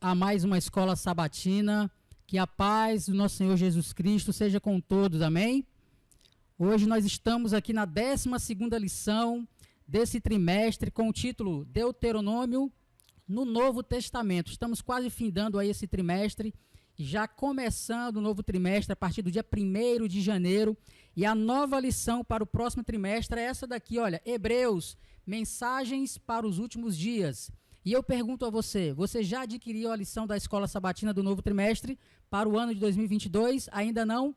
A mais uma escola sabatina, que a paz do nosso Senhor Jesus Cristo seja com todos, amém? Hoje nós estamos aqui na 12ª lição desse trimestre com o título Deuteronômio no Novo Testamento. Estamos quase findando aí esse trimestre, já começando o novo trimestre a partir do dia 1º de janeiro, e a nova lição para o próximo trimestre é essa daqui, olha, Hebreus, mensagens para os últimos dias. E eu pergunto a você, você já adquiriu a lição da Escola Sabatina do novo trimestre para o ano de 2022? Ainda não?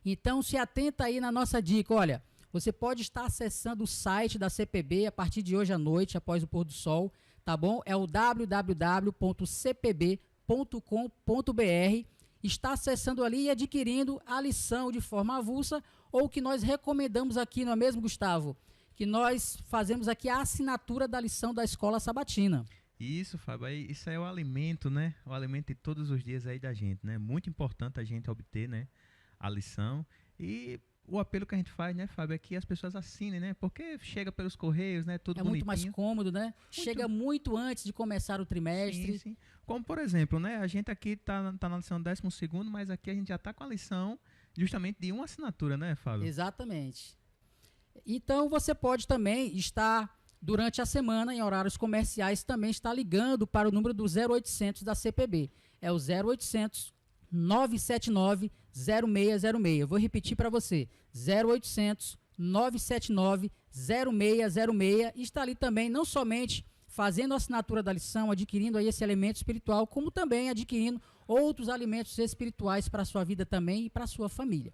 Então se atenta aí na nossa dica, olha, você pode estar acessando o site da CPB a partir de hoje à noite, após o pôr do sol, tá bom? É o www.cpb.com.br, está acessando ali e adquirindo a lição de forma avulsa, ou que nós recomendamos aqui, não é mesmo, Gustavo? Que nós fazemos aqui a assinatura da lição da Escola Sabatina. Isso, Fábio, isso aí é o alimento, né? O alimento de todos os dias aí da gente, né? Muito importante a gente obter, né, a lição. E o apelo que a gente faz, né, Fábio, é que as pessoas assinem, né? Porque chega pelos correios, né? Tudo bonitinho. É muito mais cômodo, né? Chega muito antes de começar o trimestre. Sim. Como, por exemplo, né? A gente aqui tá na lição 12º, mas aqui a gente já tá com a lição justamente de uma assinatura, né, Fábio? Exatamente. Então, você pode também estar, durante a semana, em horários comerciais, também está ligando para o número do 0800 da CPB. É o 0800 979 0606. Vou repetir para você, 0800 979 0606. E está ali também, não somente fazendo a assinatura da lição, adquirindo aí esse alimento espiritual, como também adquirindo outros alimentos espirituais para a sua vida também e para a sua família.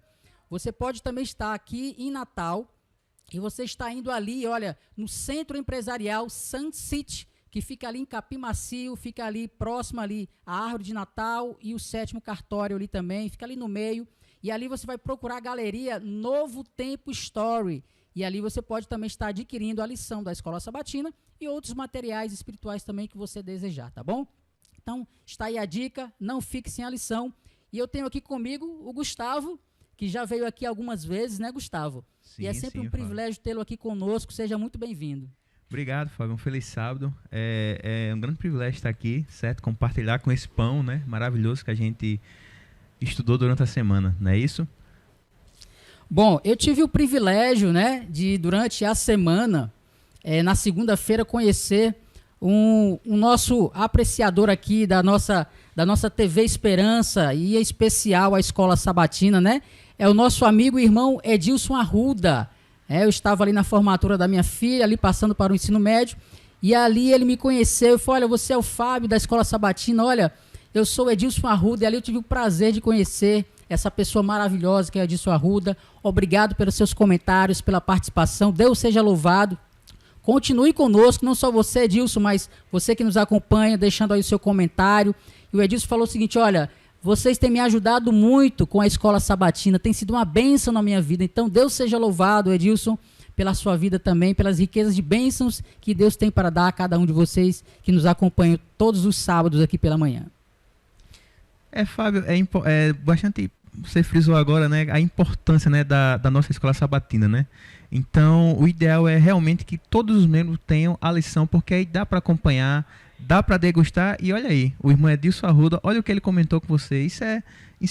Você pode também estar aqui em Natal, e você está indo ali, olha, no Centro Empresarial Sun City, que fica ali em Capim Macio, fica ali próximo ali à Árvore de Natal e o 7º Cartório ali também, fica ali no meio. E ali você vai procurar a galeria Novo Tempo Story. E ali você pode também estar adquirindo a lição da Escola Sabatina e outros materiais espirituais também que você desejar, tá bom? Então, está aí a dica, não fique sem a lição. E eu tenho aqui comigo o Gustavo, que já veio aqui algumas vezes, né, Gustavo? Sim, e é sempre um privilégio tê-lo aqui conosco. Seja muito bem-vindo. Obrigado, Fábio. Um feliz sábado. É um grande privilégio estar aqui, certo? Compartilhar com esse pão, né, maravilhoso que a gente estudou durante a semana, não é isso? Bom, eu tive o privilégio, né, de durante a semana, na segunda-feira, conhecer um nosso apreciador aqui da nossa TV Esperança, e em especial a Escola Sabatina, né? É o nosso amigo e irmão Edilson Arruda. Eu estava ali na formatura da minha filha, ali passando para o ensino médio, e ali ele me conheceu e falou, olha, você é o Fábio da Escola Sabatina, olha, eu sou o Edilson Arruda, e ali eu tive o prazer de conhecer essa pessoa maravilhosa que é Edilson Arruda. Obrigado pelos seus comentários, pela participação, Deus seja louvado. Continue conosco, não só você, Edilson, mas você que nos acompanha, deixando aí o seu comentário. E o Edilson falou o seguinte, olha, vocês têm me ajudado muito com a Escola Sabatina, tem sido uma bênção na minha vida. Então, Deus seja louvado, Edilson, pela sua vida também, pelas riquezas de bênçãos que Deus tem para dar a cada um de vocês que nos acompanham todos os sábados aqui pela manhã. Fábio, é bastante, você frisou agora, né, a importância, né, da nossa Escola Sabatina, né? Então, o ideal é realmente que todos os membros tenham a lição, porque aí dá para acompanhar, dá para degustar. E olha aí, o irmão Edilson Arruda, olha o que ele comentou com você. Isso é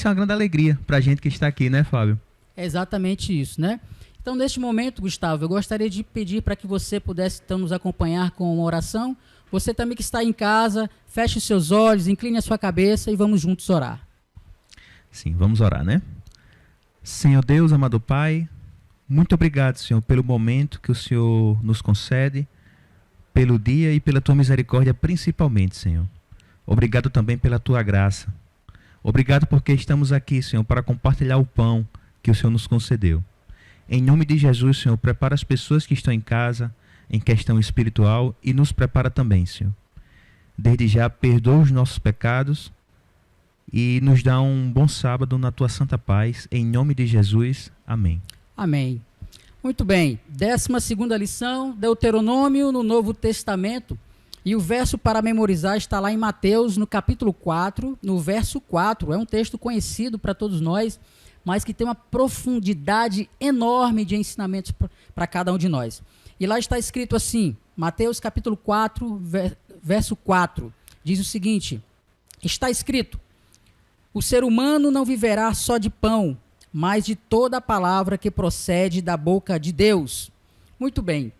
uma grande alegria para a gente que está aqui, né, Fábio? É exatamente isso, né? Então, neste momento, Gustavo, eu gostaria de pedir para que você pudesse então, nos acompanhar com uma oração. Você também que está em casa, feche os seus olhos, incline a sua cabeça e vamos juntos orar. Sim, vamos orar, né? Senhor Deus, amado Pai, muito obrigado, Senhor, pelo momento que o Senhor nos concede, pelo dia e pela Tua misericórdia principalmente, Senhor. Obrigado também pela Tua graça. Obrigado porque estamos aqui, Senhor, para compartilhar o pão que o Senhor nos concedeu. Em nome de Jesus, Senhor, prepara as pessoas que estão em casa, em questão espiritual, e nos prepara também, Senhor. Desde já, perdoa os nossos pecados e nos dá um bom sábado na Tua santa paz. Em nome de Jesus, amém. Amém. Muito bem, 12ª lição, Deuteronômio no Novo Testamento, e o verso para memorizar está lá em Mateus, no capítulo 4, no verso 4, é um texto conhecido para todos nós, mas que tem uma profundidade enorme de ensinamentos para cada um de nós. E lá está escrito assim, Mateus capítulo 4, verso 4, diz o seguinte, Está escrito: o ser humano não viverá só de pão, mas de toda a palavra que procede da boca de Deus. Muito bem.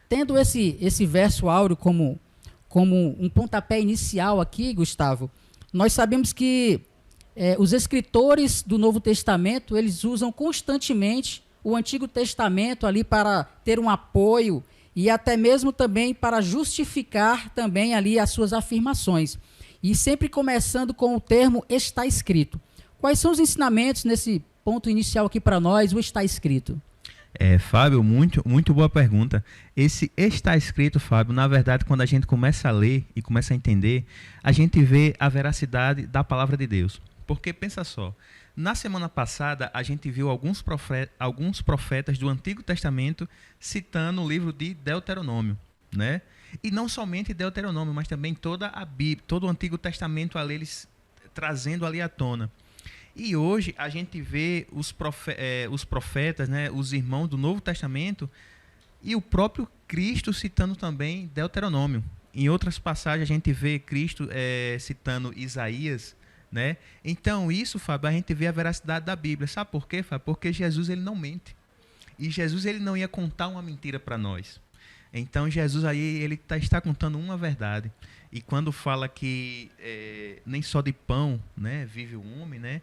Tendo esse verso áureo como um pontapé inicial aqui, Gustavo, nós sabemos que os escritores do Novo Testamento, eles usam constantemente o Antigo Testamento ali para ter um apoio e até mesmo também para justificar também ali as suas afirmações. E sempre começando com o termo está escrito. Quais são os ensinamentos nesse ponto inicial aqui para nós, o está escrito? Fábio, muito boa pergunta. Esse está escrito, Fábio, na verdade, quando a gente começa a ler e começa a entender, a gente vê a veracidade da palavra de Deus. Porque, pensa só, na semana passada a gente viu alguns profetas do Antigo Testamento citando o livro de Deuteronômio, né? E não somente Deuteronômio, mas também toda a Bíblia, todo o Antigo Testamento ali, eles trazendo ali à tona. E hoje a gente vê os profetas, né, os irmãos do Novo Testamento e o próprio Cristo citando também Deuteronômio. Em outras passagens a gente vê Cristo citando Isaías, né? Então isso, Fábio, a gente vê a veracidade da Bíblia. Sabe por quê, Fábio? Porque Jesus ele não mente. E Jesus ele não ia contar uma mentira para nós. Então Jesus aí ele está contando uma verdade. E quando fala que nem só de pão, né, vive o homem, né?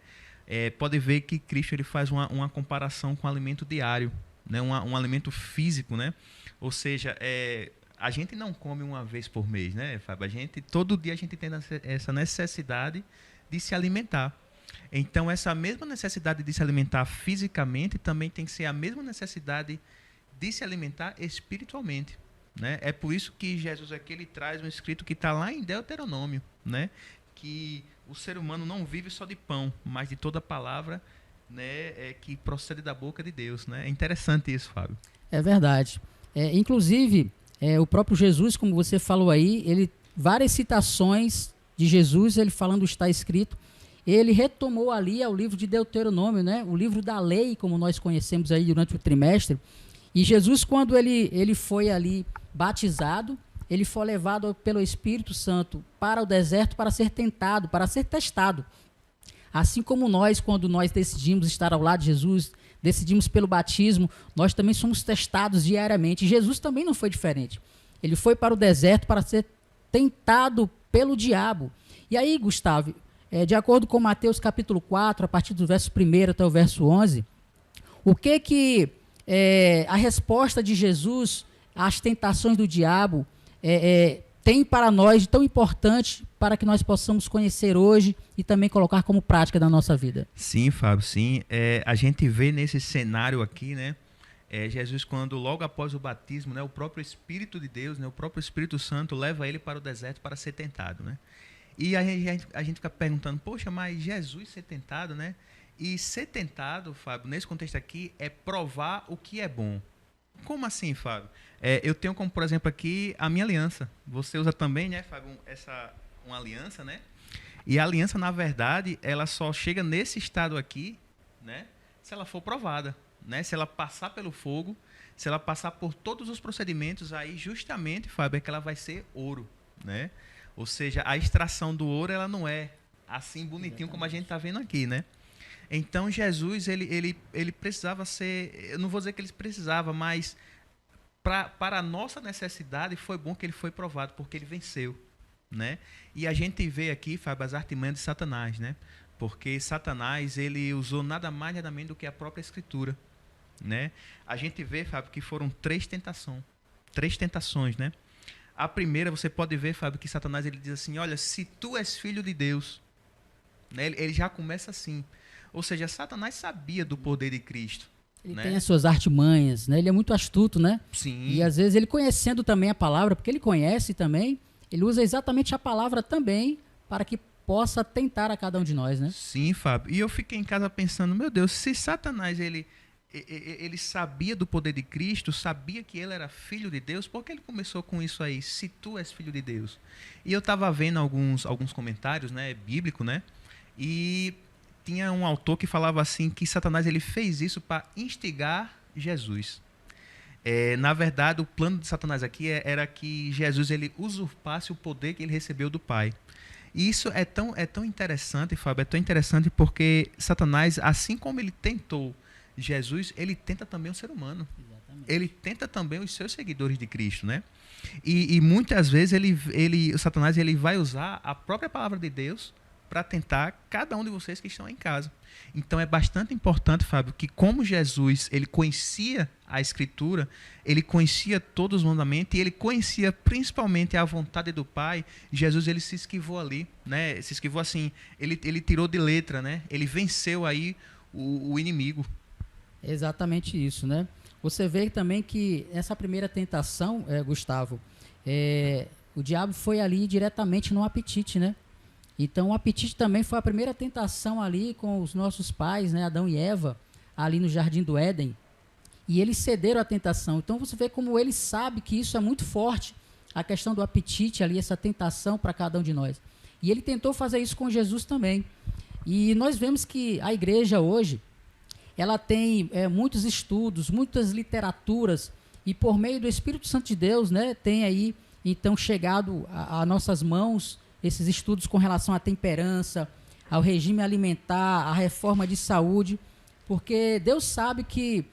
Pode ver que Cristo ele faz uma comparação com o alimento diário, né? Um alimento físico, né? Ou seja, a gente não come uma vez por mês, né, Fábio? Todo dia a gente tem essa necessidade de se alimentar. Então, essa mesma necessidade de se alimentar fisicamente também tem que ser a mesma necessidade de se alimentar espiritualmente, né? É por isso que Jesus aqui ele traz um escrito que está lá em Deuteronômio, né? Que o ser humano não vive só de pão, mas de toda palavra, né, que procede da boca de Deus, né? É interessante isso, Fábio. É verdade. Inclusive, o próprio Jesus, como você falou aí, várias citações de Jesus, ele falando está escrito, ele retomou ali ao livro de Deuteronômio, né? O livro da lei, como nós conhecemos aí durante o trimestre. E Jesus, quando ele foi ali batizado, ele foi levado pelo Espírito Santo para o deserto para ser tentado, para ser testado. Assim como nós, quando nós decidimos estar ao lado de Jesus, decidimos pelo batismo, nós também somos testados diariamente. E Jesus também não foi diferente. Ele foi para o deserto para ser tentado pelo diabo. E aí, Gustavo, de acordo com Mateus capítulo 4, a partir do verso 1 até o verso 11, o que a resposta de Jesus às tentações do diabo tem para nós de tão importante para que nós possamos conhecer hoje e também colocar como prática na nossa vida? Sim, Fábio, sim. A gente vê nesse cenário aqui, né? Jesus, quando logo após o batismo, né, o próprio Espírito de Deus, né, o próprio Espírito Santo leva ele para o deserto para ser tentado, né? E a gente fica perguntando, poxa, mas Jesus ser tentado, né? E ser tentado, Fábio, nesse contexto aqui, é provar o que é bom. Como assim, Fábio? Eu tenho como, por exemplo, aqui a minha aliança. Você usa também, né, Fábio, uma aliança, né? E a aliança, na verdade, ela só chega nesse estado aqui, né, se ela for provada, né? Se ela passar pelo fogo, se ela passar por todos os procedimentos, aí justamente, Fábio, é que ela vai ser ouro, né? Ou seja, a extração do ouro, ela não é assim bonitinho como a gente está vendo aqui, né? Então, Jesus, ele precisava ser... Eu não vou dizer que ele precisava, mas para a nossa necessidade, foi bom que ele foi provado, porque ele venceu, né? E a gente vê aqui, Fábio, as artimanhas de Satanás, né? Porque Satanás, ele usou nada mais, nada menos do que a própria Escritura, né? A gente vê, Fábio, que foram três tentações, né? A primeira, você pode ver, Fábio, que Satanás ele diz assim, olha, se tu és filho de Deus, né? Ele já começa assim. Ou seja, Satanás sabia do poder de Cristo. Ele, né, tem as suas artimanhas, né? Ele é muito astuto, né? Sim. E às vezes ele conhecendo também a palavra, porque ele conhece também, ele usa exatamente a palavra também para que possa tentar a cada um de nós, né? Sim, Fábio. E eu fiquei em casa pensando, meu Deus, se Satanás ele sabia do poder de Cristo, sabia que ele era filho de Deus, por que ele começou com isso aí? Se tu és filho de Deus. E eu estava vendo alguns comentários, né, bíblico, né? E tinha um autor que falava assim que Satanás ele fez isso para instigar Jesus. Na verdade, o plano de Satanás aqui era que Jesus ele usurpasse o poder que ele recebeu do Pai. E isso é tão interessante, Fábio, é tão interessante porque Satanás, assim como ele tentou Jesus, ele tenta também o ser humano. Exatamente. Ele tenta também os seus seguidores de Cristo, né? E muitas vezes o Satanás ele vai usar a própria palavra de Deus para tentar cada um de vocês que estão em casa. Então é bastante importante, Fábio, que como Jesus ele conhecia a Escritura, ele conhecia todos os mandamentos e ele conhecia principalmente a vontade do Pai. Jesus ele se esquivou ali, né? Se esquivou assim, ele tirou de letra, né? Ele venceu aí o inimigo. Exatamente isso, né? Você vê também que essa primeira tentação, Gustavo, o diabo foi ali diretamente no apetite, né? Então o apetite também foi a primeira tentação ali com os nossos pais, né? Adão e Eva, ali no Jardim do Éden. E eles cederam à tentação. Então você vê como ele sabe que isso é muito forte, a questão do apetite ali, essa tentação para cada um de nós. E ele tentou fazer isso com Jesus também. E nós vemos que a igreja hoje, ela tem muitos estudos, muitas literaturas, e por meio do Espírito Santo de Deus, né, tem aí, então, chegado a nossas mãos esses estudos com relação à temperança, ao regime alimentar, à reforma de saúde, porque Deus sabe que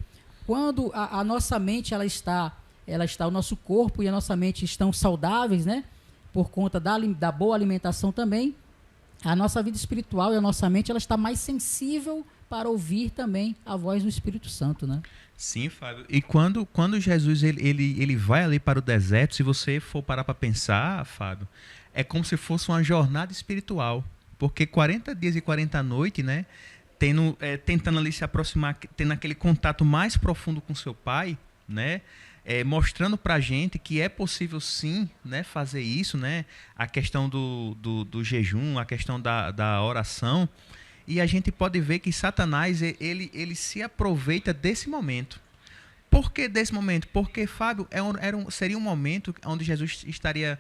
quando a nossa mente ela está, o nosso corpo e a nossa mente estão saudáveis, né, por conta da boa alimentação também, a nossa vida espiritual e a nossa mente ela está mais sensível para ouvir também a voz do Espírito Santo, né? Sim, Fábio. E quando Jesus ele vai ali para o deserto, se você for parar para pensar, Fábio, é como se fosse uma jornada espiritual. Porque 40 dias e 40 noites, né? Tentando ali se aproximar, tendo aquele contato mais profundo com seu pai, né? Mostrando para a gente que é possível sim, né, fazer isso, né? A questão do jejum, a questão da oração. E a gente pode ver que Satanás ele se aproveita desse momento. Por que desse momento? Porque, Fábio, seria um momento onde Jesus estaria,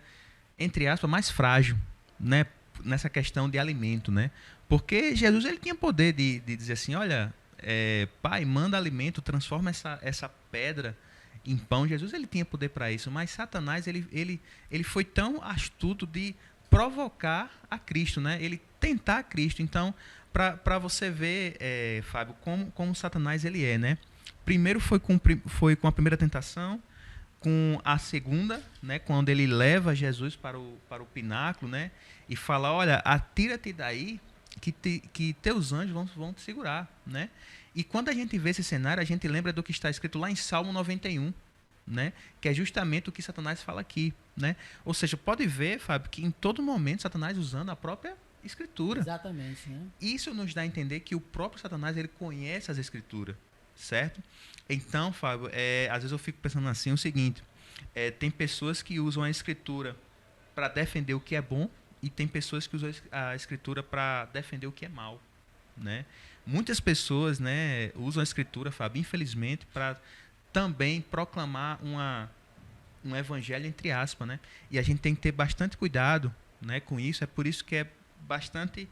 entre aspas, mais frágil, né, nessa questão de alimento, né? Porque Jesus ele tinha poder de dizer assim, olha, Pai, manda alimento, transforma essa pedra em pão. Jesus ele tinha poder para isso, mas Satanás ele foi tão astuto de provocar a Cristo, né? Ele tentar a Cristo. Então, para você ver, Fábio, como Satanás ele é, né? Primeiro foi com a primeira tentação, com a segunda, né? Quando ele leva Jesus para o pináculo, né? E fala, olha, atira-te daí, que teus anjos vão te segurar, né? E quando a gente vê esse cenário, a gente lembra do que está escrito lá em Salmo 91, né? Que é justamente o que Satanás fala aqui, né? Ou seja, pode ver, Fábio, que em todo momento Satanás usando a própria Escritura. Exatamente, né? Isso nos dá a entender que o próprio Satanás ele conhece as Escrituras, certo? Então, Fábio, às vezes eu fico pensando assim, o seguinte, tem pessoas que usam a Escritura para defender o que é bom e tem pessoas que usam a Escritura para defender o que é mal, né? Muitas pessoas, né, usam a Escritura, Fábio, infelizmente, para também proclamar um evangelho entre aspas, né? E a gente tem que ter bastante cuidado, né, com isso. É por isso que é bastante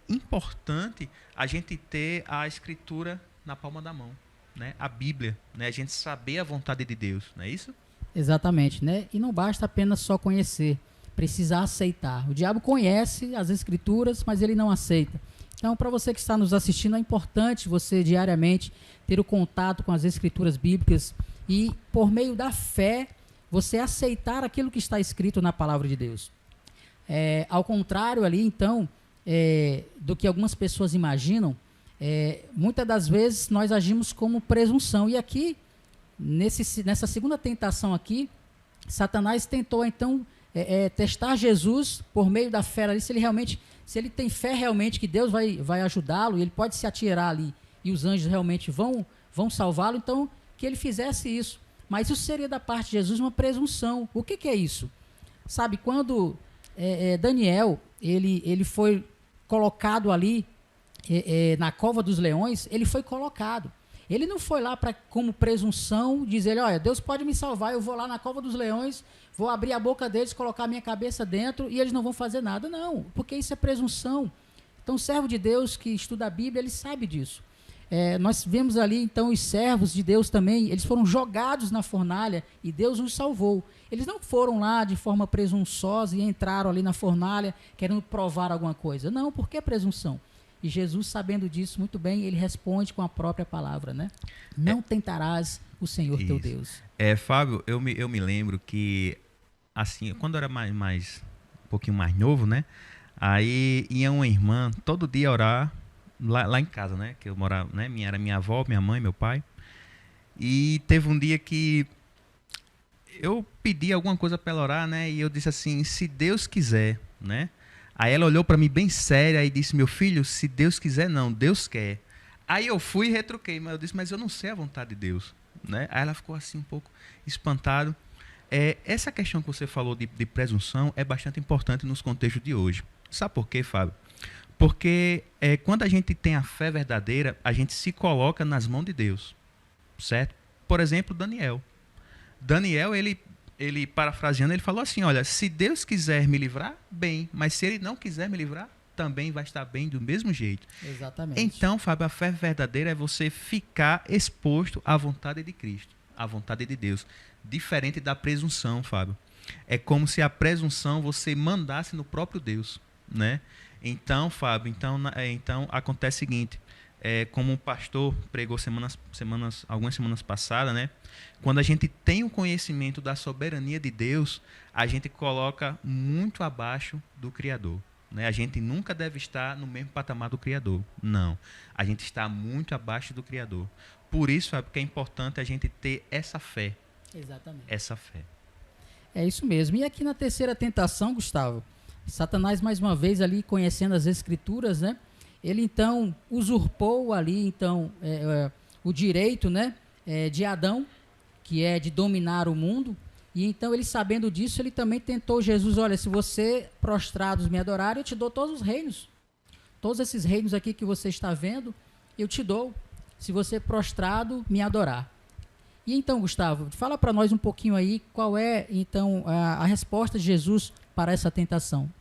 importante a gente ter a Escritura na palma da mão, né? A Bíblia, né? A gente saber a vontade de Deus, não é isso? Exatamente, né? E não basta apenas só conhecer, precisa aceitar. O diabo conhece as Escrituras, mas ele não aceita. Então, para você que está nos assistindo, é importante você diariamente ter o contato com as Escrituras bíblicas e, por meio da fé, você aceitar aquilo que está escrito na palavra de Deus. Ao contrário ali, então, do que algumas pessoas imaginam, muitas das vezes nós agimos como presunção. E aqui, nessa segunda tentação aqui, Satanás tentou, então, testar Jesus por meio da fé ali, se ele tem fé realmente que Deus vai ajudá-lo, e ele pode se atirar ali, e os anjos realmente vão salvá-lo, então, que ele fizesse isso. Mas isso seria da parte de Jesus uma presunção. O que é isso? Sabe, quando Daniel, ele foi colocado ali na cova dos leões, ele foi colocado. Ele não foi lá como presunção, dizer, olha, Deus pode me salvar, eu vou lá na cova dos leões, vou abrir a boca deles, colocar a minha cabeça dentro e eles não vão fazer nada. Não, porque isso é presunção. Então, o servo de Deus que estuda a Bíblia, ele sabe disso. nós vemos ali, então, os servos de Deus também, eles foram jogados na fornalha e Deus os salvou. Eles não foram lá de forma presunçosa e entraram ali na fornalha querendo provar alguma coisa. Não, por que presunção? E Jesus, sabendo disso muito bem, ele responde com a própria palavra, né? Não tentarás o Senhor teu Deus. Fábio, eu me lembro que, assim, quando eu era um pouquinho mais novo, né? Aí ia uma irmã todo dia orar lá em casa, né? Que eu morava, né? Era minha avó, minha mãe, meu pai. E teve um dia que eu pedi alguma coisa para ela orar, né? E eu disse assim, se Deus quiser, né? Aí ela olhou para mim bem séria e disse, meu filho, se Deus quiser não, Deus quer. Aí eu fui e retruquei, mas eu disse, mas eu não sei a vontade de Deus, né? Aí ela ficou assim um pouco espantada. Essa questão que você falou de presunção é bastante importante nos contextos de hoje. Sabe por quê, Fábio? Porque quando a gente tem a fé verdadeira, a gente se coloca nas mãos de Deus, certo? Por exemplo, Daniel, ele parafraseando, ele falou assim, olha, se Deus quiser me livrar, bem, mas se ele não quiser me livrar, também vai estar bem do mesmo jeito. Exatamente. Então, Fábio, a fé verdadeira é você ficar exposto à vontade de Cristo, à vontade de Deus, diferente da presunção, Fábio. É como se a presunção você mandasse no próprio Deus, né? Então, Fábio, então acontece o seguinte, como o pastor pregou algumas semanas passadas, né? Quando a gente tem o conhecimento da soberania de Deus, a gente coloca muito abaixo do Criador, né? A gente nunca deve estar no mesmo patamar do Criador. Não. A gente está muito abaixo do Criador. Por isso, Fábio, que é importante a gente ter essa fé. Exatamente. Essa fé. É isso mesmo. E aqui na terceira tentação, Gustavo, Satanás, mais uma vez ali, conhecendo as Escrituras, né? Ele, então, usurpou ali, então, o direito, né, de Adão, que é de dominar o mundo. E, então, ele, sabendo disso, ele também tentou Jesus, olha, se você, prostrados, me adorar, eu te dou todos os reinos. Todos esses reinos aqui que você está vendo, eu te dou, se você, prostrado, me adorar. E, então, Gustavo, fala para nós um pouquinho aí qual é, então, a resposta de Jesus para essa tentação.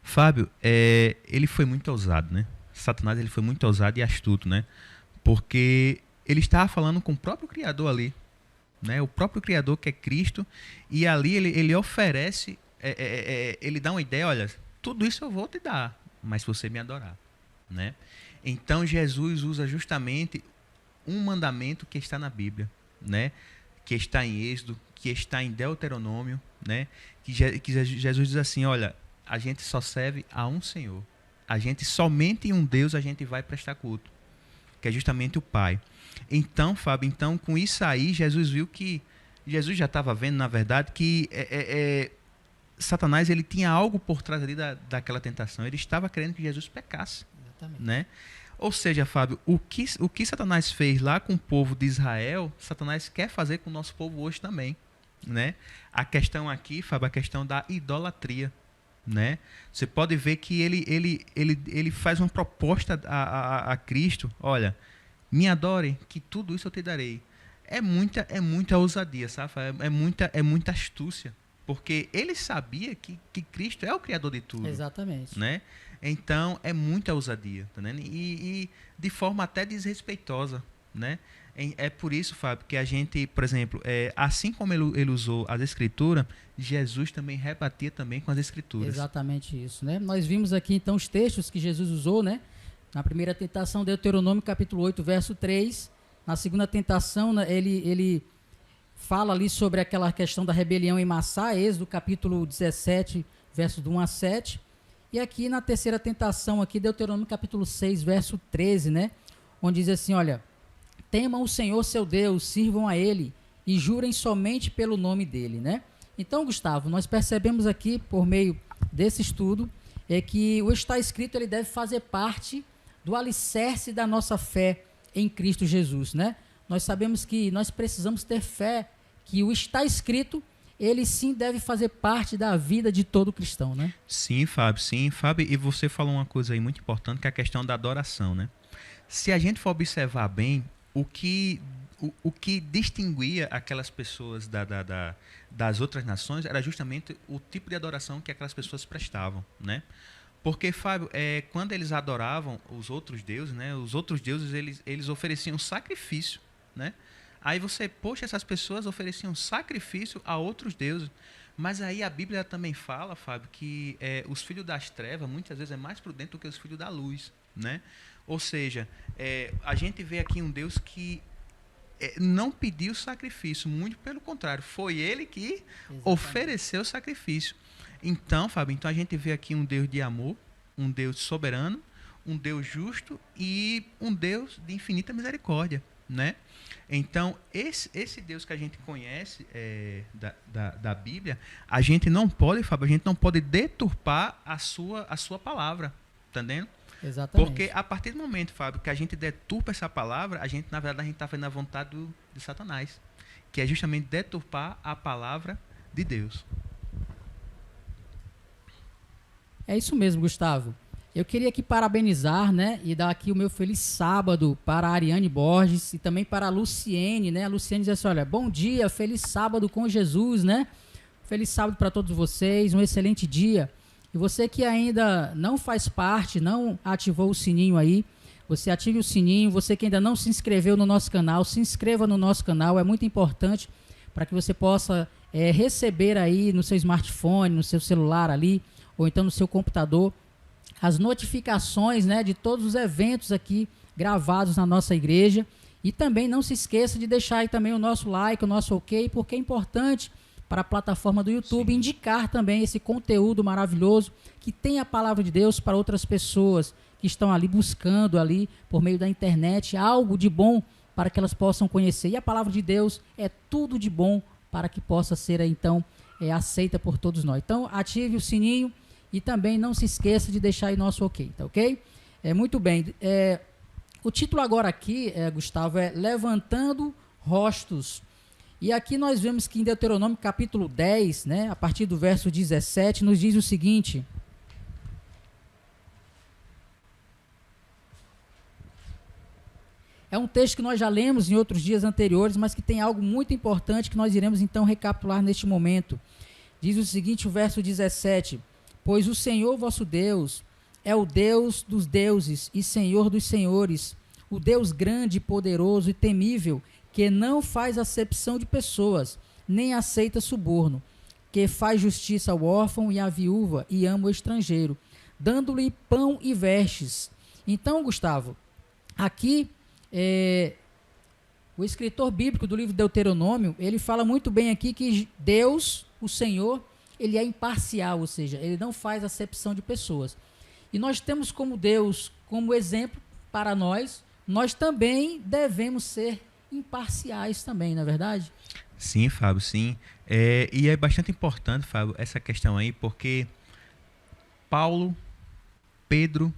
Fábio, ele foi muito ousado, né? Satanás, ele foi muito ousado e astuto, né? Porque ele estava falando com o próprio Criador ali, né? O próprio Criador, que é Cristo, e ali ele oferece, ele dá uma ideia, olha, tudo isso eu vou te dar, mas se você me adorar, né? Então Jesus usa justamente um mandamento que está na Bíblia, né? Que está em Êxodo, que está em Deuteronômio, né? Que Jesus diz assim, olha, a gente só serve a um Senhor. A gente somente em um Deus a gente vai prestar culto, que é justamente o Pai. Então, Fábio, com isso aí, Jesus viu que... Jesus já estava vendo, na verdade, que Satanás ele tinha algo por trás ali daquela tentação. Ele estava querendo que Jesus pecasse. Exatamente. Né? Ou seja, Fábio, o que Satanás fez lá com o povo de Israel, Satanás quer fazer com o nosso povo hoje também. Né? A questão aqui, Fábio, a questão da idolatria. Né? Você pode ver que ele faz uma proposta a Cristo, olha, me adorem, que tudo isso eu te darei. É muita ousadia, sabe? É muita astúcia, porque ele sabia que Cristo é o Criador de tudo. Exatamente. Né? Então, é muita ousadia, tá vendo? E de forma até desrespeitosa, né? É por isso, Fábio, que a gente, por exemplo, assim como ele usou as Escrituras, Jesus também rebatia também com as Escrituras. Exatamente isso, né? Nós vimos aqui, então, os textos que Jesus usou, né? Na primeira tentação, Deuteronômio, capítulo 8, verso 3. Na segunda tentação, né, ele fala ali sobre aquela questão da rebelião em Massá, Êxodo, capítulo 17, versos do 1 a 7. E aqui na terceira tentação, aqui, Deuteronômio, capítulo 6, verso 13, né? Onde diz assim, olha... Temam o Senhor seu Deus, sirvam a Ele e jurem somente pelo nome dEle, né? Então, Gustavo, nós percebemos aqui, por meio desse estudo, que o está escrito ele deve fazer parte do alicerce da nossa fé em Cristo Jesus, né? Nós sabemos que nós precisamos ter fé que o está escrito, ele sim deve fazer parte da vida de todo cristão, né? Sim, Fábio, e você falou uma coisa aí muito importante, que é a questão da adoração, né? Se a gente for observar bem, o que distinguia aquelas pessoas das outras nações era justamente o tipo de adoração que aquelas pessoas prestavam, né? Porque, Fábio, quando eles adoravam os outros deuses, né? Os outros deuses, eles ofereciam sacrifício, né? Aí você, poxa, essas pessoas ofereciam sacrifício a outros deuses. Mas aí a Bíblia também fala, Fábio, que os filhos das trevas muitas vezes é mais prudente do que os filhos da luz, né? Ou seja, a gente vê aqui um Deus que não pediu sacrifício, muito pelo contrário, foi ele que ofereceu o sacrifício. Então, Fábio, a gente vê aqui um Deus de amor, um Deus soberano, um Deus justo e um Deus de infinita misericórdia, né? Então, esse Deus que a gente conhece da Bíblia, a gente não pode, Fábio, a gente não pode deturpar a sua palavra, tá entendendo? Exatamente. Porque a partir do momento, Fábio, que a gente deturpa essa palavra, na verdade, a gente está fazendo a vontade de Satanás, que é justamente deturpar a palavra de Deus. É isso mesmo, Gustavo. Eu queria aqui parabenizar, né, e dar aqui o meu feliz sábado para a Ariane Borges e também para a Luciene, né? A Luciene diz assim, olha, bom dia, feliz sábado com Jesus, né? Feliz sábado para todos vocês, um excelente dia. E você que ainda não faz parte, não ativou o sininho aí, você ative o sininho. Você que ainda não se inscreveu no nosso canal, se inscreva no nosso canal, é muito importante para que você possa receber aí no seu smartphone, no seu celular ali, ou então no seu computador, as notificações, né, de todos os eventos aqui gravados na nossa igreja. E também não se esqueça de deixar aí também o nosso like, o nosso ok, porque é importante para a plataforma do YouTube Sim. indicar também esse conteúdo maravilhoso que tem a palavra de Deus para outras pessoas que estão ali buscando ali por meio da internet algo de bom para que elas possam conhecer. E a palavra de Deus é tudo de bom para que possa ser então aceita por todos nós. Então ative o sininho e também não se esqueça de deixar aí nosso ok, tá ok? Muito bem. O título agora aqui, Gustavo, é Levantando Rostos. E aqui nós vemos que em Deuteronômio capítulo 10, né, a partir do verso 17, nos diz o seguinte: é um texto que nós já lemos em outros dias anteriores, mas que tem algo muito importante que nós iremos então recapitular neste momento. Diz o seguinte, o verso 17: pois o Senhor vosso Deus é o Deus dos deuses e Senhor dos senhores, o Deus grande, poderoso e temível, que não faz acepção de pessoas, nem aceita suborno, que faz justiça ao órfão e à viúva e ama o estrangeiro, dando-lhe pão e vestes. Então, Gustavo, aqui o escritor bíblico do livro de Deuteronômio, ele fala muito bem aqui que Deus, o Senhor, ele é imparcial, ou seja, ele não faz acepção de pessoas. E nós temos como Deus, como exemplo para nós também devemos ser imparciais também, não é verdade? Sim, Fábio, sim. E é bastante importante, Fábio, essa questão aí, porque Paulo, Pedro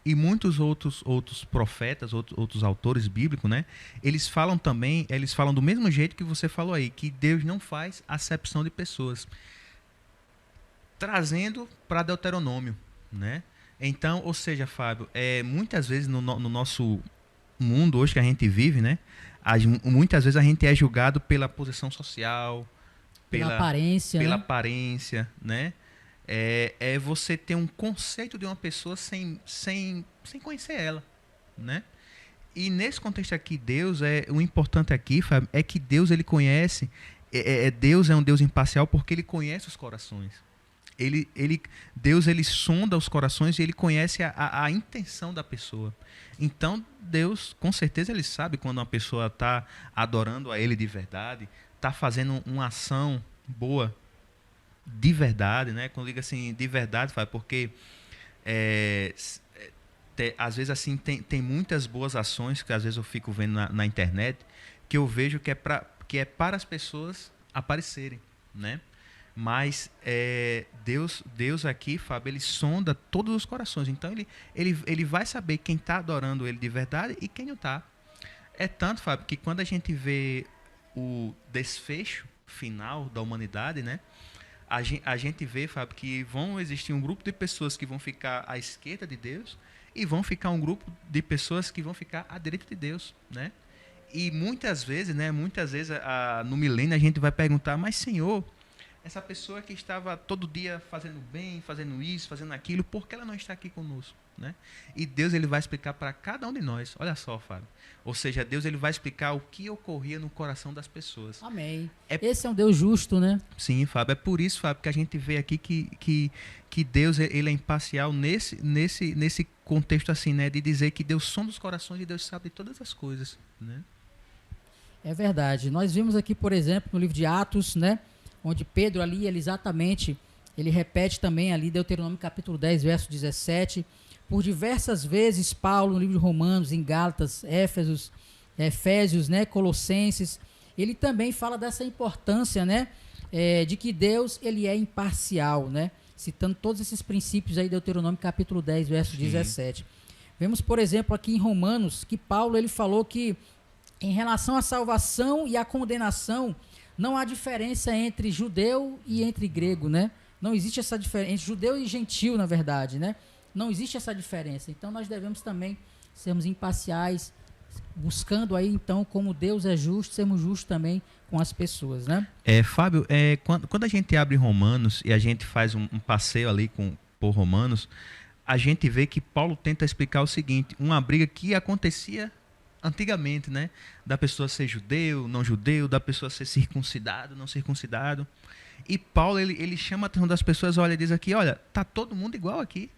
e muitos outros profetas, outros autores bíblicos, né? Eles falam do mesmo jeito que você falou aí, que Deus não faz acepção de pessoas. Trazendo para Deuteronômio, né? Então, ou seja, Fábio, muitas vezes no nosso mundo hoje que a gente vive, né? Muitas vezes a gente é julgado pela posição social, pela aparência, né? É você ter um conceito de uma pessoa sem conhecer ela, né? E nesse contexto aqui, Deus o importante aqui, Fábio, é que Deus ele conhece, Deus é um Deus imparcial porque ele conhece os corações. Deus ele sonda os corações e ele conhece a intenção da pessoa. Então Deus, com certeza, ele sabe quando uma pessoa está adorando a ele de verdade, está fazendo uma ação boa de verdade, né? Quando digo assim, de verdade, porque às vezes assim tem muitas boas ações que às vezes eu fico vendo na internet que eu vejo que é para as pessoas aparecerem, né? Mas Deus aqui, Fábio, ele sonda todos os corações. Então ele vai saber quem está adorando ele de verdade e quem não está. É tanto, Fábio, que quando a gente vê o desfecho final da humanidade, né? A gente vê, Fábio, que vão existir um grupo de pessoas que vão ficar à esquerda de Deus e vão ficar um grupo de pessoas que vão ficar à direita de Deus, né? E muitas vezes, no milênio a gente vai perguntar, mas Senhor, Essa pessoa que estava todo dia fazendo bem, fazendo isso, fazendo aquilo, por que ela não está aqui conosco? Né? E Deus ele vai explicar para cada um de nós. Olha só, Fábio. Ou seja, Deus ele vai explicar o que ocorria no coração das pessoas. Amém. Esse é um Deus justo, né? Sim, Fábio. É por isso, Fábio, que a gente vê aqui que Deus ele é imparcial nesse contexto assim, né? De dizer que Deus sonda os corações e Deus sabe de todas as coisas, né? É verdade. Nós vimos aqui, por exemplo, no livro de Atos, né? Onde Pedro ali, ele repete também ali, Deuteronômio capítulo 10, verso 17. Por diversas vezes, Paulo, no livro de Romanos, em Gálatas, Efésios, né? Colossenses, ele também fala dessa importância, né? De que Deus, ele é imparcial, né? Citando todos esses princípios aí, Deuteronômio capítulo 10, verso 17. Vemos, por exemplo, aqui em Romanos, que Paulo, ele falou que em relação à salvação e à condenação, não há diferença entre judeu e entre grego, né? Não existe essa diferença, entre judeu e gentil, na verdade, né? Não existe essa diferença. Então, nós devemos também sermos imparciais, buscando aí, então, como Deus é justo, sermos justos também com as pessoas, né? Fábio, quando a gente abre Romanos e a gente faz um passeio ali por Romanos, a gente vê que Paulo tenta explicar o seguinte, uma briga que acontecia antigamente, né? Da pessoa ser judeu, não judeu, da pessoa ser circuncidado, não circuncidado. E Paulo, ele chama a atenção das pessoas, olha, diz aqui, olha, tá todo mundo igual aqui.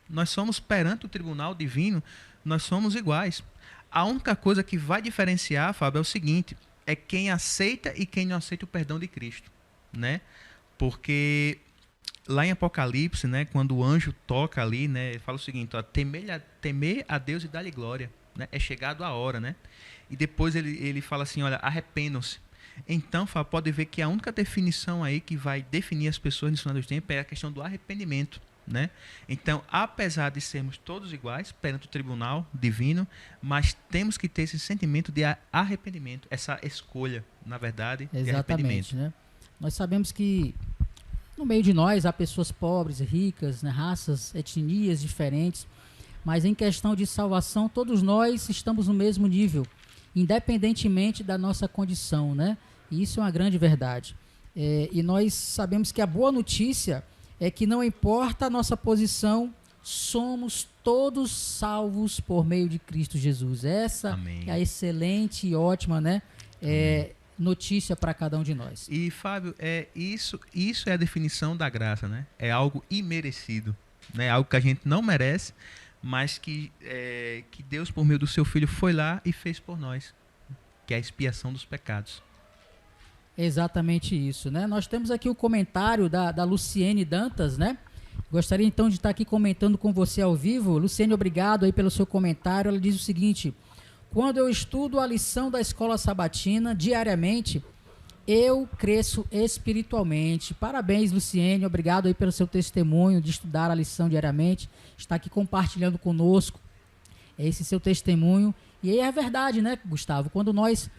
Nós somos perante o tribunal divino, nós somos iguais. A única coisa que vai diferenciar, Fábio, é o seguinte, é quem aceita e quem não aceita o perdão de Cristo, né? Porque lá em Apocalipse, né, quando o anjo toca ali, né, ele fala o seguinte, ó, temer a Deus e dar-lhe glória. Né? É chegado a hora, né? E depois ele fala assim, olha, arrependam-se. Então, pode ver que a única definição aí que vai definir as pessoas no final dos tempos é a questão do arrependimento, né? Então, apesar de sermos todos iguais perante o tribunal divino, mas temos que ter esse sentimento de arrependimento, essa escolha, na verdade, de arrependimento. Né? Nós sabemos que no meio de nós há pessoas pobres, ricas, né? Raças, etnias diferentes, mas em questão de salvação, todos nós estamos no mesmo nível, independentemente da nossa condição, né? E isso é uma grande verdade. E nós sabemos que a boa notícia é que não importa a nossa posição, somos todos salvos por meio de Cristo Jesus. Essa Amém. É a excelente e ótima, né? Notícia para cada um de nós. E, Fábio, isso é a definição da graça, né? É algo imerecido, né? Algo que a gente não merece, mas que Deus, por meio do seu Filho, foi lá e fez por nós, que é a expiação dos pecados. Exatamente isso, né? Nós temos aqui o comentário da Luciene Dantas, né? Gostaria então de estar aqui comentando com você ao vivo. Luciene, obrigado aí pelo seu comentário. Ela diz o seguinte: quando eu estudo a lição da escola sabatina diariamente, eu cresço espiritualmente. Parabéns, Luciene, obrigado aí pelo seu testemunho de estudar a lição diariamente, está aqui compartilhando conosco esse seu testemunho. E aí é verdade, né, Gustavo? Quando nós,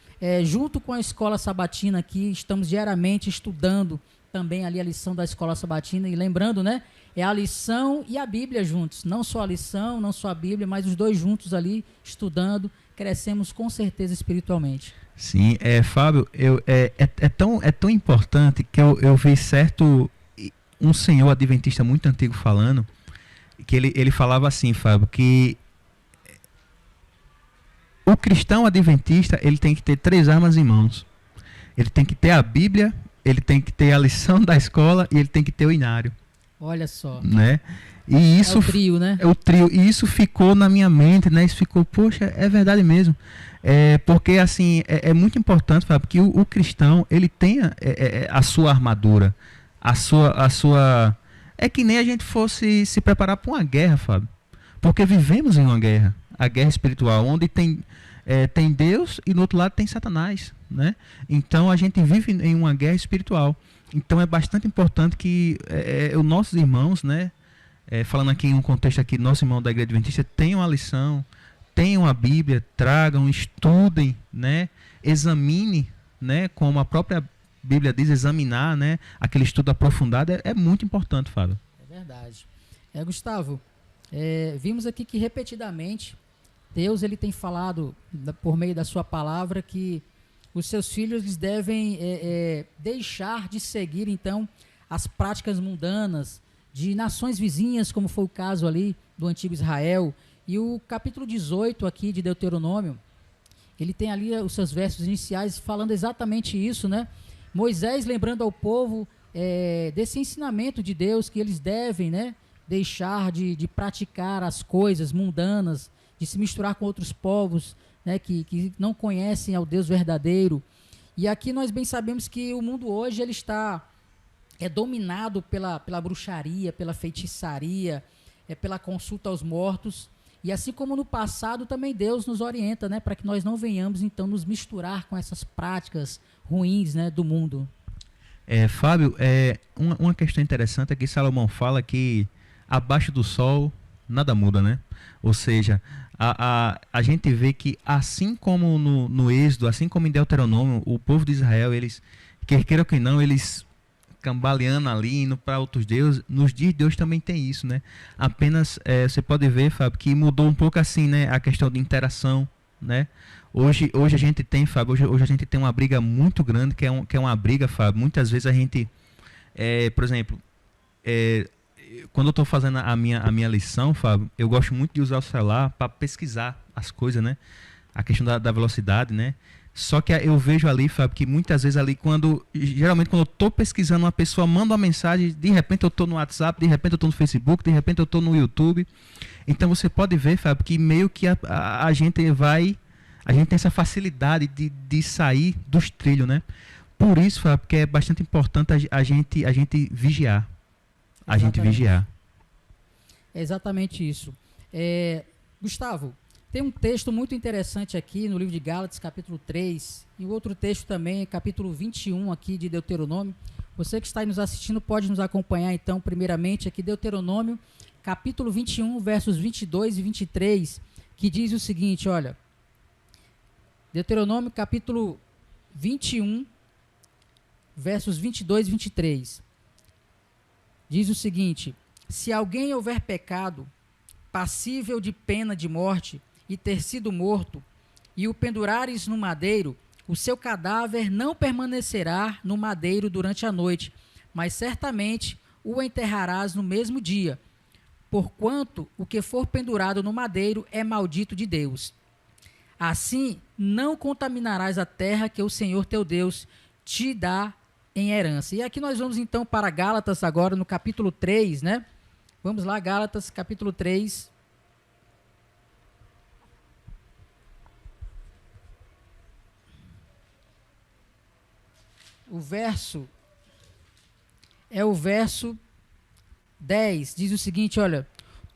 junto com a escola sabatina aqui, estamos diariamente estudando também ali a lição da escola sabatina, e lembrando, né, é a lição e a Bíblia juntos, não só a lição, não só a Bíblia, mas os dois juntos ali, estudando, crescemos com certeza espiritualmente. Sim, Fábio, é tão importante que eu vi um senhor adventista muito antigo falando, que ele falava assim, Fábio, que o cristão adventista, ele tem que ter 3 armas em mãos. Ele tem que ter a Bíblia, ele tem que ter a lição da escola e ele tem que ter o inário. Olha só. Né? E isso, é o trio, né? É o trio. E isso ficou na minha mente, né? Isso ficou, poxa, é verdade mesmo. Porque, assim, é muito importante, Fábio, que o cristão, ele tenha a sua armadura, a sua... É que nem a gente fosse se preparar para uma guerra, Fábio. Porque vivemos em uma guerra, a guerra espiritual, onde tem Deus e no outro lado tem Satanás, né? Então a gente vive em uma guerra espiritual. Então é bastante importante que os nossos irmãos, né? Falando aqui em um contexto aqui, nosso irmão da Igreja Adventista, tenham a lição, tenham a Bíblia, tragam, estudem, né? Examine, né? Como a própria Bíblia diz, examinar, né? Aquele estudo aprofundado é muito importante, Fábio. É verdade. Gustavo, vimos aqui que repetidamente Deus ele tem falado por meio da sua palavra que os seus filhos eles devem deixar de seguir, então, as práticas mundanas de nações vizinhas, como foi o caso ali do antigo Israel. E o capítulo 18 aqui de Deuteronômio, ele tem ali os seus versos iniciais falando exatamente isso, né? Moisés lembrando ao povo desse ensinamento de Deus, que eles devem, né, deixar de praticar as coisas mundanas, de se misturar com outros povos, né, que não conhecem ao Deus verdadeiro. E aqui nós bem sabemos que o mundo hoje ele está dominado pela bruxaria, pela feitiçaria, pela consulta aos mortos. E assim como no passado, também Deus nos orienta, né, para que nós não venhamos então nos misturar com essas práticas ruins, né, do mundo. Fábio, uma questão interessante é que Salomão fala que abaixo do sol nada muda, né? Ou seja, a gente vê que assim como no Êxodo, assim como em Deuteronômio, o povo de Israel, eles, quer queira ou que não, eles cambaleando ali, indo para outros deuses, nos dias de Deus também tem isso, né? Apenas, você pode ver, Fábio, que mudou um pouco assim, né? A questão de interação, né? Hoje a gente tem, Fábio, hoje a gente tem uma briga muito grande, que é uma briga, Fábio, muitas vezes a gente, por exemplo, quando eu estou fazendo a minha lição, Fábio, eu gosto muito de usar o celular para pesquisar as coisas, né? A questão da velocidade, né? Só que eu vejo ali, Fábio, que muitas vezes ali, geralmente quando eu estou pesquisando, uma pessoa manda uma mensagem, de repente eu estou no WhatsApp, de repente eu estou no Facebook, de repente eu estou no YouTube. Então você pode ver, Fábio, que meio que a gente tem essa facilidade de sair dos trilhos, né? Por isso, Fábio, que é bastante importante a gente vigiar. A gente vigiar. É exatamente isso. Gustavo, tem um texto muito interessante aqui no livro de Gálatas, capítulo 3, e outro texto também, capítulo 21 aqui de Deuteronômio. Você que está aí nos assistindo pode nos acompanhar, então, primeiramente aqui, Deuteronômio, capítulo 21, versos 22 e 23, que diz o seguinte, olha, Deuteronômio, capítulo 21, versos 22 e 23, diz o seguinte: se alguém houver pecado, passível de pena de morte, e ter sido morto, e o pendurares no madeiro, o seu cadáver não permanecerá no madeiro durante a noite, mas certamente o enterrarás no mesmo dia, porquanto o que for pendurado no madeiro é maldito de Deus. Assim, não contaminarás a terra que o Senhor teu Deus te dá em herança. E aqui nós vamos então para Gálatas agora, no capítulo 3, né? Vamos lá, Gálatas, capítulo 3. O verso é o verso 10, diz o seguinte, olha: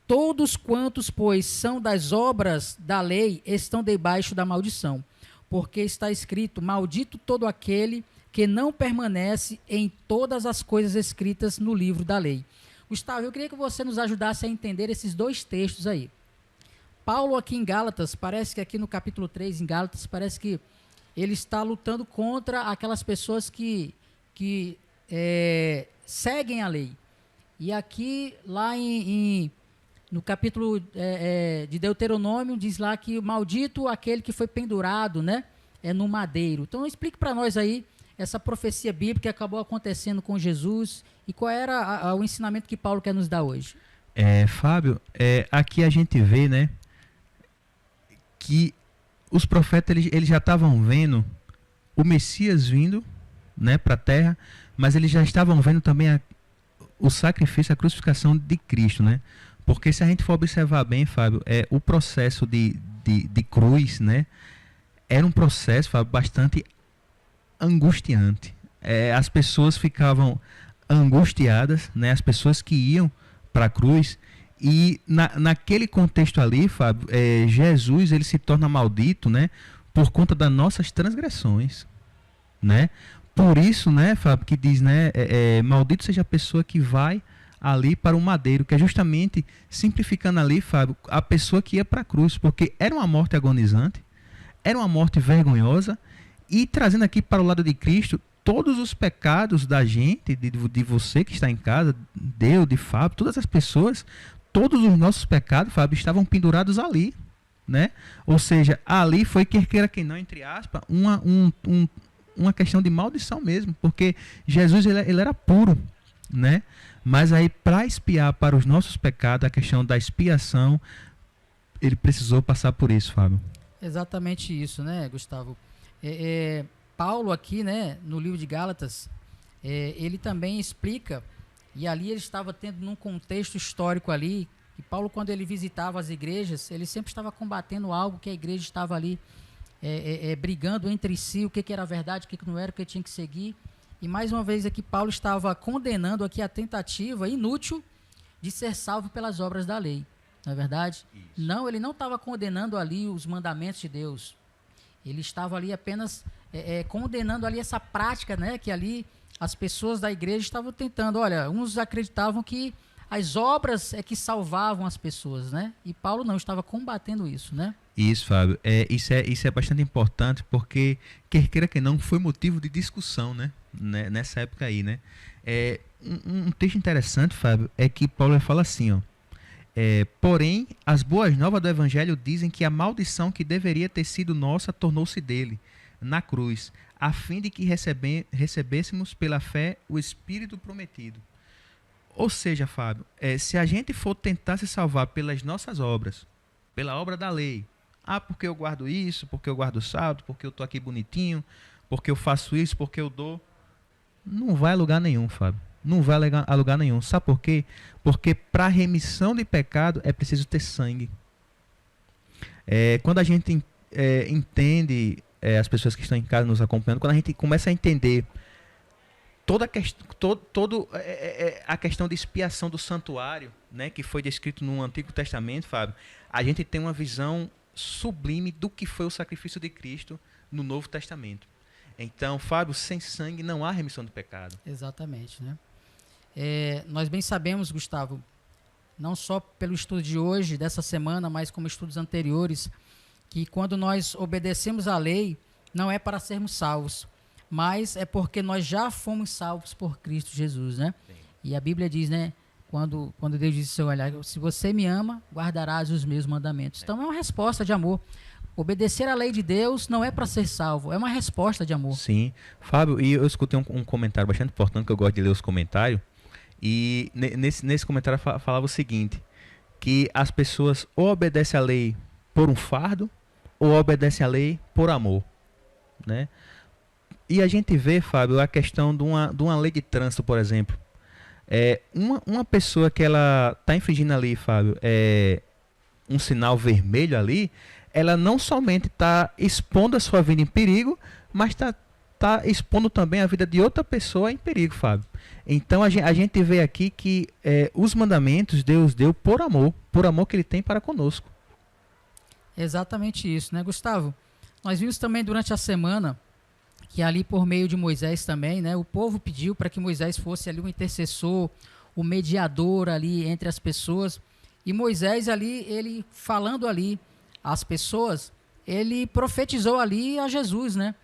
todos quantos, pois, são das obras da lei, estão debaixo da maldição, porque está escrito, maldito todo aquele que não permanece em todas as coisas escritas no livro da lei. Gustavo, eu queria que você nos ajudasse a entender esses dois textos aí. Paulo aqui em Gálatas, parece que aqui no capítulo 3, em Gálatas, parece que ele está lutando contra aquelas pessoas que seguem a lei. E aqui, lá no capítulo de Deuteronômio, diz lá que maldito aquele que foi pendurado, né, no madeiro. Então, explique para nós aí essa profecia bíblica que acabou acontecendo com Jesus e qual era o ensinamento que Paulo quer nos dar hoje. Fábio, aqui a gente vê, né, que os profetas eles já estavam vendo o Messias vindo, né, para a terra, mas eles já estavam vendo também o sacrifício, a crucificação de Cristo, né? Porque se a gente for observar bem, Fábio, o processo de cruz, né, era um processo, Fábio, bastante angustiante. As pessoas ficavam angustiadas, né, as pessoas que iam para a cruz. E naquele contexto ali, Fábio, Jesus ele se torna maldito, né, por conta das nossas transgressões, né? Por isso, né, Fábio, que diz, né, maldito seja a pessoa que vai ali para o madeiro, que é justamente, simplificando ali, Fábio, a pessoa que ia para a cruz, porque era uma morte agonizante, era uma morte vergonhosa, e trazendo aqui para o lado de Cristo, todos os pecados da gente, de você que está em casa, de Fábio, todas as pessoas, todos os nossos pecados, Fábio, estavam pendurados ali. né? Ou seja, ali foi, quer queira que não, entre aspas, uma questão de maldição mesmo, porque Jesus ele era puro, né? Mas aí, para expiar para os nossos pecados, a questão da expiação, ele precisou passar por isso, Fábio. Exatamente isso, né, Gustavo? Paulo aqui, né, no livro de Gálatas, ele também explica, e ali ele estava tendo num contexto histórico ali, que Paulo, quando ele visitava as igrejas, ele sempre estava combatendo algo que a igreja estava ali brigando entre si, o que era verdade, o que não era, o que tinha que seguir. E mais uma vez aqui Paulo estava condenando aqui a tentativa inútil de ser salvo pelas obras da lei. Não é verdade? Isso. Não, ele não estava condenando ali os mandamentos de Deus. Ele estava ali apenas condenando ali essa prática, né, que ali as pessoas da igreja estavam tentando. Olha, uns acreditavam que as obras é que salvavam as pessoas, né? E Paulo não, estava combatendo isso, né? Isso, Fábio. Isso é bastante importante, porque, quer queira que não, foi motivo de discussão, né? Nessa época aí, né? Um texto interessante, Fábio, é que Paulo fala assim, ó. Porém, as boas novas do Evangelho dizem que a maldição que deveria ter sido nossa tornou-se dele, na cruz, a fim de que recebêssemos pela fé o Espírito prometido. Ou seja, Fábio, se a gente for tentar se salvar pelas nossas obras, pela obra da lei, porque eu guardo isso, porque eu guardo o sábado, porque eu estou aqui bonitinho, porque eu faço isso, porque eu dou, não vai a lugar nenhum, Fábio. Não vai a lugar nenhum. Sabe por quê? Porque para remissão de pecado é preciso ter sangue. Quando a gente entende, as pessoas que estão em casa nos acompanhando, quando a gente começa a entender toda a questão de expiação do santuário, né, que foi descrito no Antigo Testamento, Fábio, a gente tem uma visão sublime do que foi o sacrifício de Cristo no Novo Testamento. Então, Fábio, sem sangue não há remissão de pecado. Exatamente, né? Nós bem sabemos, Gustavo, não só pelo estudo de hoje, dessa semana, mas como estudos anteriores, que quando nós obedecemos à lei, não é para sermos salvos, mas é porque nós já fomos salvos por Cristo Jesus, né? Sim. E a Bíblia diz, né? Quando Deus diz, olha, se você me ama, guardarás os meus mandamentos. Então é uma resposta de amor. Obedecer à lei de Deus não é para ser salvo, é uma resposta de amor. Sim. Fábio, e eu escutei um comentário bastante importante, que eu gosto de ler os comentários, e nesse comentário falava o seguinte, que as pessoas ou obedecem à lei por um fardo, ou obedecem à lei por amor, né? E a gente vê, Fábio, a questão de uma lei de trânsito, por exemplo. Uma pessoa que ela está infringindo ali, Fábio, um sinal vermelho ali, ela não somente está expondo a sua vida em perigo, mas está expondo também a vida de outra pessoa em perigo, Fábio. Então a gente vê aqui que os mandamentos Deus deu por amor que Ele tem para conosco. Exatamente isso, né, Gustavo? Nós vimos também durante a semana que ali por meio de Moisés também, né, o povo pediu para que Moisés fosse ali o intercessor, o mediador ali entre as pessoas. E Moisés ali, ele falando ali às pessoas, ele profetizou ali a Jesus, né?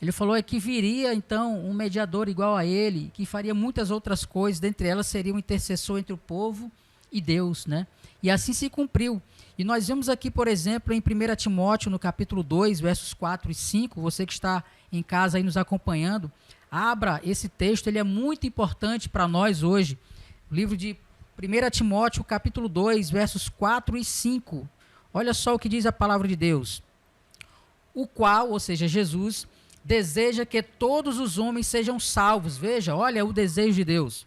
Ele falou que viria então um mediador igual a ele, que faria muitas outras coisas, dentre elas seria um intercessor entre o povo e Deus, né? E assim se cumpriu. E nós vemos aqui, por exemplo, em 1 Timóteo, no capítulo 2, versos 4 e 5, você que está em casa aí nos acompanhando, abra esse texto, ele é muito importante para nós hoje. O livro de 1 Timóteo, capítulo 2, versos 4 e 5. Olha só o que diz a palavra de Deus. O qual, ou seja, Jesus, deseja que todos os homens sejam salvos. Veja, olha o desejo de Deus.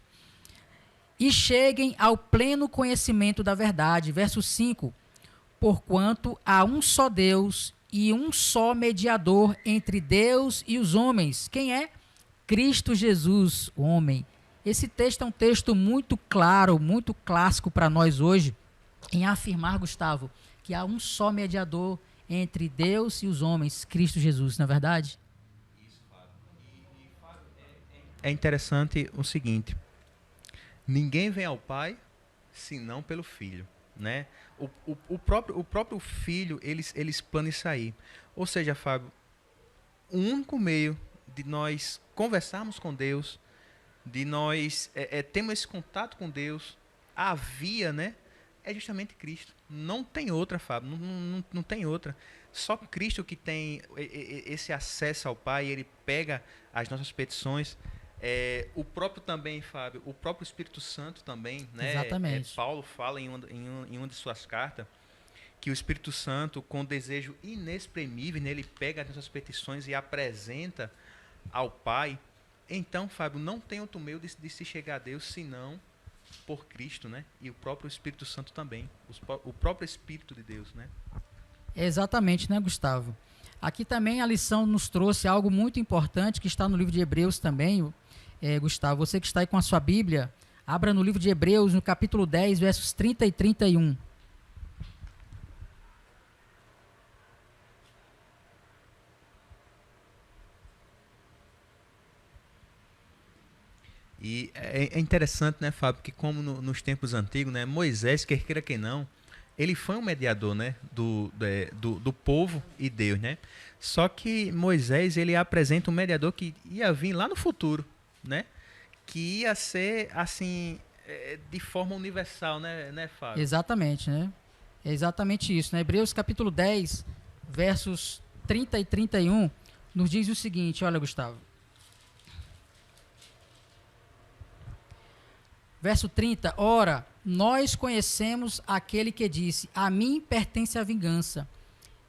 E cheguem ao pleno conhecimento da verdade. Verso 5. Porquanto há um só Deus e um só mediador entre Deus e os homens. Quem é? Cristo Jesus, o homem. Esse texto é um texto muito claro, muito clássico para nós hoje, em afirmar, Gustavo, que há um só mediador entre Deus e os homens, Cristo Jesus, não é verdade? Isso, Fábio. Fábio, é interessante o seguinte, ninguém vem ao Pai senão pelo Filho, né? O próprio Filho, ele explana isso aí. Ou seja, Fábio, o único meio de nós conversarmos com Deus, de nós termos esse contato com Deus, a via, né, é justamente Cristo. Não tem outra, Fábio, não tem outra. Só Cristo que tem esse acesso ao Pai, ele pega as nossas petições. O próprio também, Fábio, o próprio Espírito Santo também, né? Exatamente. Paulo fala em uma de suas cartas que o Espírito Santo, com desejo inexprimível, né, ele pega as nossas petições e apresenta ao Pai. Então, Fábio, não tem outro meio de se chegar a Deus senão por Cristo, né? E o próprio Espírito Santo também, o próprio Espírito de Deus, né? Exatamente, né, Gustavo? Aqui também a lição nos trouxe algo muito importante que está no livro de Hebreus também. Gustavo, você que está aí com a sua Bíblia, abra no livro de Hebreus, no capítulo 10, versos 30 e 31. E é interessante, né, Fábio, que como nos tempos antigos, né, Moisés, quer queira que não, ele foi um mediador, né, do povo e Deus, né? Só que Moisés, ele apresenta um mediador que ia vir lá no futuro, né? Que ia ser, assim, de forma universal, né, Fábio? Exatamente, né? É exatamente isso, né? Hebreus capítulo 10, versos 30 e 31, nos diz o seguinte, olha, Gustavo. Verso 30, ora, nós conhecemos aquele que disse, a mim pertence a vingança,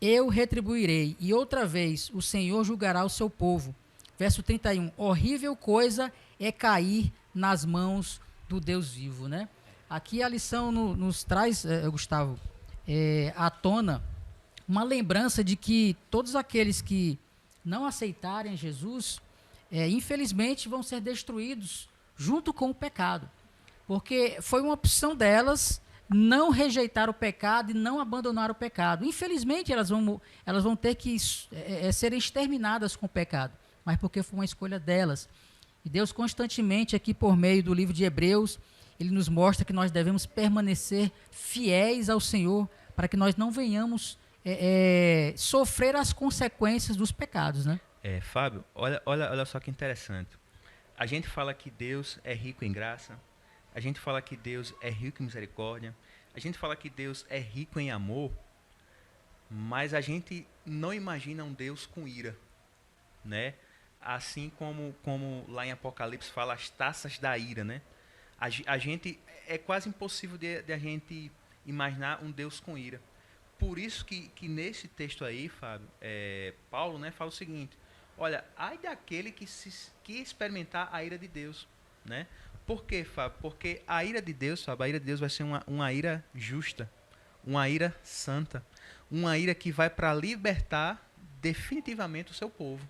eu retribuirei, e outra vez o Senhor julgará o seu povo. Verso 31, horrível coisa é cair nas mãos do Deus vivo, né? Aqui a lição nos traz, Gustavo, à tona uma lembrança de que todos aqueles que não aceitarem Jesus, infelizmente vão ser destruídos junto com o pecado. Porque foi uma opção delas não rejeitar o pecado e não abandonar o pecado. Infelizmente, elas vão ter que serem exterminadas com o pecado, mas porque foi uma escolha delas. E Deus constantemente aqui por meio do livro de Hebreus, ele nos mostra que nós devemos permanecer fiéis ao Senhor para que nós não venhamos sofrer as consequências dos pecados, né? Fábio, olha só que interessante. A gente fala que Deus é rico em graça, a gente fala que Deus é rico em misericórdia, a gente fala que Deus é rico em amor, mas a gente não imagina um Deus com ira, né? Assim como lá em Apocalipse fala as taças da ira, né? A gente, é quase impossível de a gente imaginar um Deus com ira. Por isso que nesse texto aí, Fábio, Paulo, né, fala o seguinte, olha, ai daquele que experimentar a ira de Deus, né? Por quê, Fábio? Porque a ira de Deus, Fábio, a ira de Deus vai ser uma ira justa, uma ira santa, uma ira que vai para libertar definitivamente o seu povo.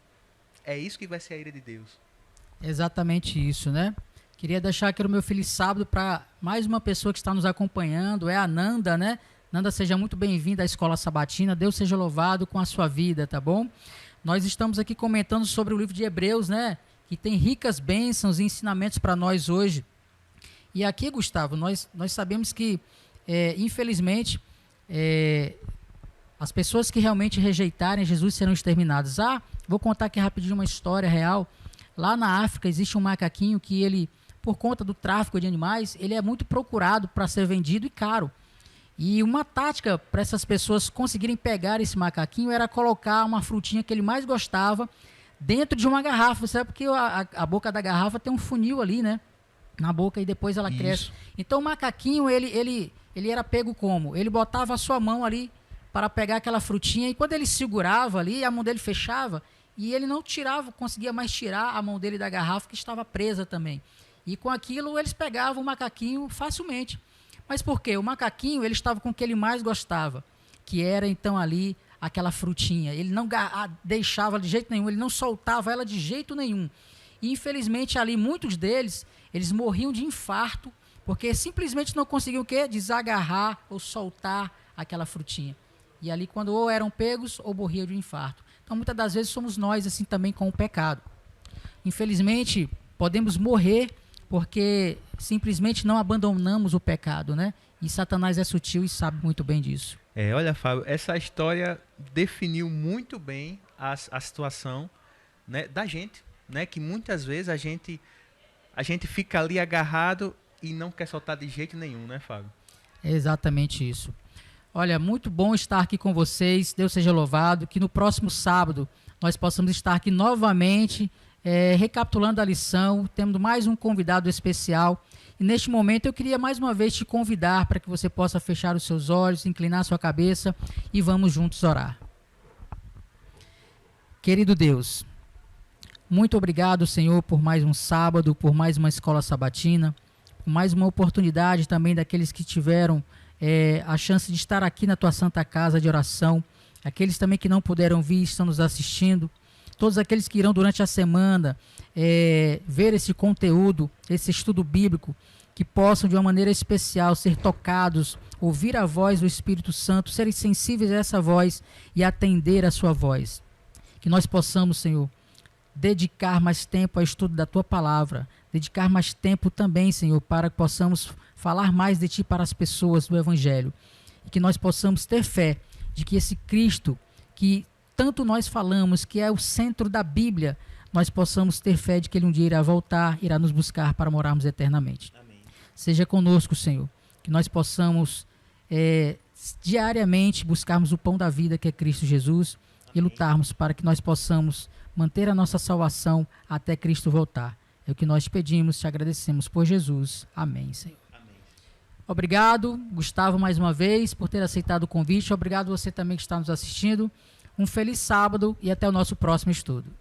É isso que vai ser a ira de Deus. Exatamente isso, né? Queria deixar aqui o meu feliz sábado para mais uma pessoa que está nos acompanhando, é a Nanda, né? Nanda, seja muito bem-vinda à Escola Sabatina, Deus seja louvado com a sua vida, tá bom? Nós estamos aqui comentando sobre o livro de Hebreus, né? Que tem ricas bênçãos e ensinamentos para nós hoje. E aqui, Gustavo, nós sabemos que, infelizmente, as pessoas que realmente rejeitarem Jesus serão exterminadas. Vou contar aqui rapidinho uma história real. Lá na África existe um macaquinho que ele, por conta do tráfico de animais, ele é muito procurado para ser vendido e caro. E uma tática para essas pessoas conseguirem pegar esse macaquinho era colocar uma frutinha que ele mais gostava dentro de uma garrafa, sabe? Porque a boca da garrafa tem um funil ali, né? Na boca e depois ela cresce. Então o macaquinho, ele era pego como? Ele botava a sua mão ali para pegar aquela frutinha e quando ele segurava ali, a mão dele fechava e ele não conseguia mais tirar a mão dele da garrafa que estava presa também. E com aquilo eles pegavam o macaquinho facilmente. Mas por quê? O macaquinho, ele estava com o que ele mais gostava, que era então ali aquela frutinha. Ele não deixava de jeito nenhum, ele não soltava ela de jeito nenhum. E infelizmente ali muitos deles, eles morriam de infarto, porque simplesmente não conseguiam o quê? Desagarrar ou soltar aquela frutinha. E ali quando ou eram pegos ou morriam de infarto. Então muitas das vezes somos nós assim também com o pecado. Infelizmente podemos morrer porque simplesmente não abandonamos o pecado, né? E Satanás é sutil e sabe muito bem disso. Olha, Fábio, essa história definiu muito bem a situação, né, da gente, né? Que muitas vezes a gente fica ali agarrado e não quer soltar de jeito nenhum, né, Fábio? É exatamente isso. Olha, muito bom estar aqui com vocês. Deus seja louvado. Que no próximo sábado nós possamos estar aqui novamente, recapitulando a lição, tendo mais um convidado especial. E neste momento eu queria mais uma vez te convidar para que você possa fechar os seus olhos, inclinar sua cabeça e vamos juntos orar. Querido Deus, muito obrigado, Senhor, por mais um sábado, por mais uma escola sabatina, por mais uma oportunidade também daqueles que tiveram a chance de estar aqui na Tua Santa Casa de oração, aqueles também que não puderam vir, estão nos assistindo, todos aqueles que irão durante a semana ver esse conteúdo, esse estudo bíblico, que possam de uma maneira especial ser tocados, ouvir a voz do Espírito Santo, serem sensíveis a essa voz e atender a sua voz. Que nós possamos, Senhor, dedicar mais tempo ao estudo da Tua Palavra, dedicar mais tempo também, Senhor, para que possamos falar mais de Ti para as pessoas do Evangelho. E que nós possamos ter fé de que esse Cristo, que tanto nós falamos, que é o centro da Bíblia, nós possamos ter fé de que Ele um dia irá voltar, irá nos buscar para morarmos eternamente. Amém. Seja conosco, Senhor, que nós possamos diariamente buscarmos o pão da vida, que é Cristo Jesus, e lutarmos para que nós possamos manter a nossa salvação até Cristo voltar. É o que nós te pedimos, te agradecemos por Jesus. Amém, Senhor. Amém. Obrigado, Gustavo, mais uma vez, por ter aceitado o convite. Obrigado você também que está nos assistindo. Um feliz sábado e até o nosso próximo estudo.